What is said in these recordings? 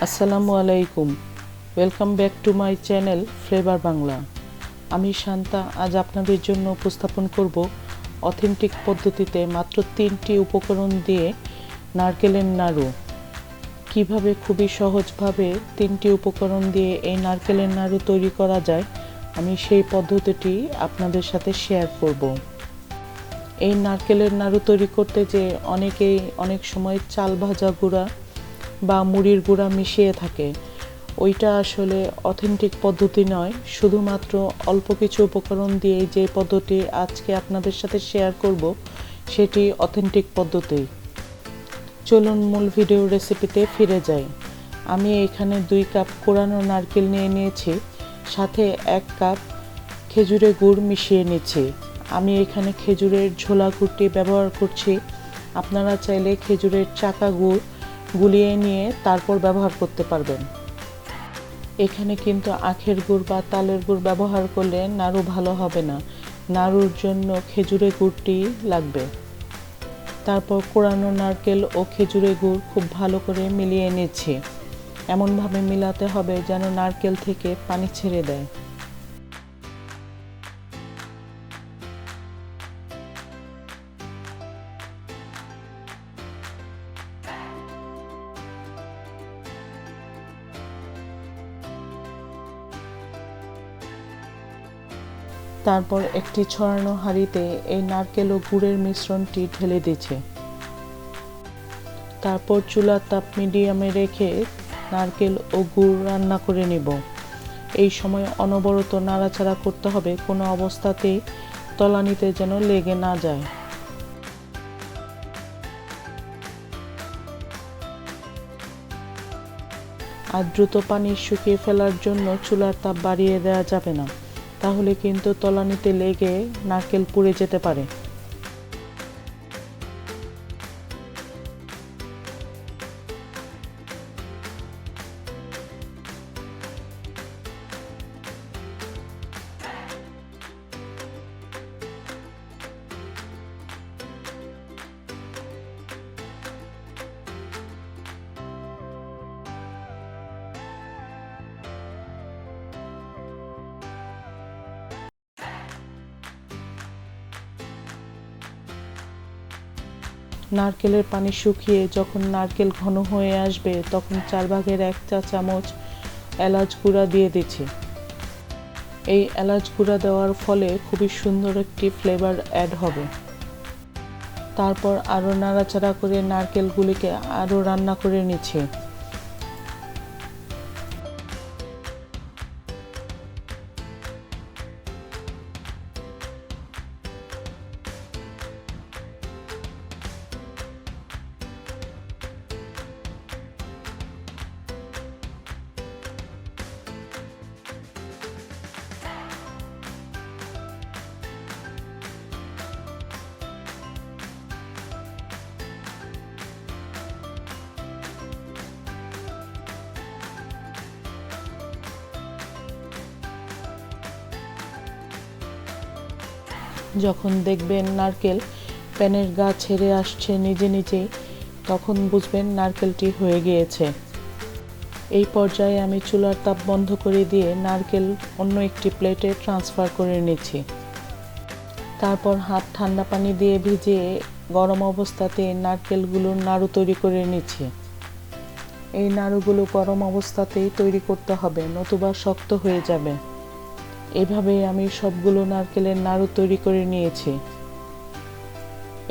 আসসালামু আলাইকুম, welcome back to my channel flavour Bangla. আমি শান্তা আজ আপনাদের জন্য উপস্থাপন করব অথেন্টিক পদ্ধতিতে মাত্র 3টি উপকরণ দিয়ে নারকেলের নাড়ু। কিভাবে খুবই সহজভাবে 3টি উপকরণ দিয়ে এই নারকেলের নাড়ু তৈরি করা যায়, আমি সেই পদ্ধতিটি আপনাদের সাথে শেয়ার করব। এই নারকেলের নাড়ু তৈরি করতে যে অনেকেই অনেক সময় চাল ভাজা গুঁড়া বা মুড়ির গুঁড়া মিশিয়ে থাকে, ওইটা আসলে অথেন্টিক পদ্ধতি নয়। শুধুমাত্র অল্প কিছু উপকরণ দিয়ে যে পদ্ধতি আজকে আপনাদের সাথে শেয়ার করব, সেটি অথেন্টিক পদ্ধতি। চলুন মূল ভিডিও রেসিপিতে ফিরে যাই। আমি এখানে 2 কাপ কোরানো নারকেল নিয়ে নিয়েছি, সাথে 1 কাপ খেজুরের গুড় মিশিয়ে নিচ্ছি। আমি এখানে খেজুরের ঝোলা গুড়টি ব্যবহার করছি। আপনারা চাইলে খেজুরের চাকা গুড় গুলিয়ে নিয়ে তারপর ব্যবহার করতে পারবেন। এখানে কিন্তু আখের গুড় বা তালের গুড় ব্যবহার করলে নাড়ু ভালো হবে না, নাড়ুর জন্য খেজুরের গুড়টি লাগবে। তারপর কোরানো নারকেল ও খেজুরের গুড় খুব ভালো করে মিলিয়ে নিচ্ছি। এমনভাবে মিলাতে হবে যেন নারকেল থেকে পানি ছেড়ে দেয়। তারপর একটি ছড়ানো হাঁড়িতে এই নারকেল ও গুড়ের মিশ্রণটি ঢেলে দিচ্ছে। তারপর চুলার তাপ মিডিয়ামে রেখে নারকেল ও গুড় রান্না করে নেব। এই সময় অনবরত নাড়াচাড়া করতে হবে, কোনো অবস্থাতেই তলানিতে যেন লেগে না যায়। আর দ্রুত পানি শুকিয়ে ফেলার জন্য চুলার তাপ বাড়িয়ে দেওয়া যাবে না, তাহলে কিন্তু তলানিতে লেগে নারকেল পুড়ে যেতে পারে। নারকেলের পানি শুকিয়ে যখন নারকেল ঘন হয়ে আসবে, তখন 1/4 চা চামচ এলাচ গুঁড়া দিয়ে দিচ্ছি। এই এলাচ গুঁড়া দেওয়ার ফলে খুবই সুন্দর একটি ফ্লেভার অ্যাড হবে। তারপর আরও নাড়াচাড়া করে নারকেলগুলিকে আরও রান্না করে নিচ্ছি। যখন দেখবেন নারকেল প্যানের গা ছেড়ে আসছে নিজে নিজেই, তখন বুঝবেন নারকেলটি হয়ে গিয়েছে। এই পর্যায়ে আমি চুলার তাপ বন্ধ করে দিয়ে নারকেল অন্য একটি প্লেটে ট্রান্সফার করে নিচ্ছি। তারপর হাত ঠান্ডা পানি দিয়ে ভিজিয়ে গরম অবস্থাতে নারকেলগুলোর নাড়ু তৈরি করে নিচ্ছি। এই নাড়ুগুলো গরম অবস্থাতেই তৈরি করতে হবে, নতুবা শক্ত হয়ে যাবে। এভাবেই আমি সবগুলো নারকেলের নাড়ু তৈরি করে নিয়েছি।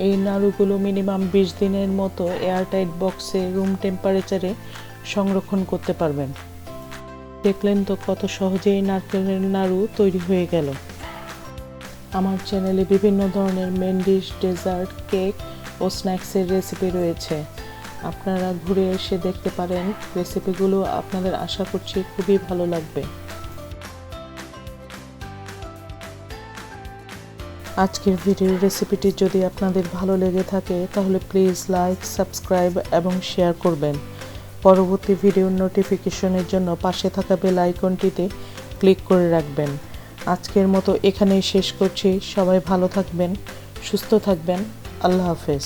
এই নাড়ুগুলো মিনিমাম 20 দিনের মতো এয়ারটাইট বক্সে রুম টেম্পারেচারে সংরক্ষণ করতে পারবেন। দেখলেন তো কত সহজেই নারকেলের নাড়ু তৈরি হয়ে গেল। আমার চ্যানেলে বিভিন্ন ধরনের মেন ডিশ, ডেজার্ট, কেক ও স্ন্যাক্সের রেসিপি রয়েছে, আপনারা ঘুরে এসে দেখতে পারেন। রেসিপিগুলো আপনাদের আশা করছি খুবই ভালো লাগবে। আজকের ভিডিওর রেসিপিটি যদি আপনাদের ভালো লেগে থাকে, তাহলে প্লিজ লাইক, সাবস্ক্রাইব এবং শেয়ার করবেন। পরবর্তী ভিডিওর নোটিফিকেশনের জন্য পাশে থাকা বেল আইকনটিতে ক্লিক করে রাখবেন। আজকের মতো এখানেই শেষ করছি। সবাই ভালো থাকবেন, সুস্থ থাকবেন। আল্লাহ হাফেজ।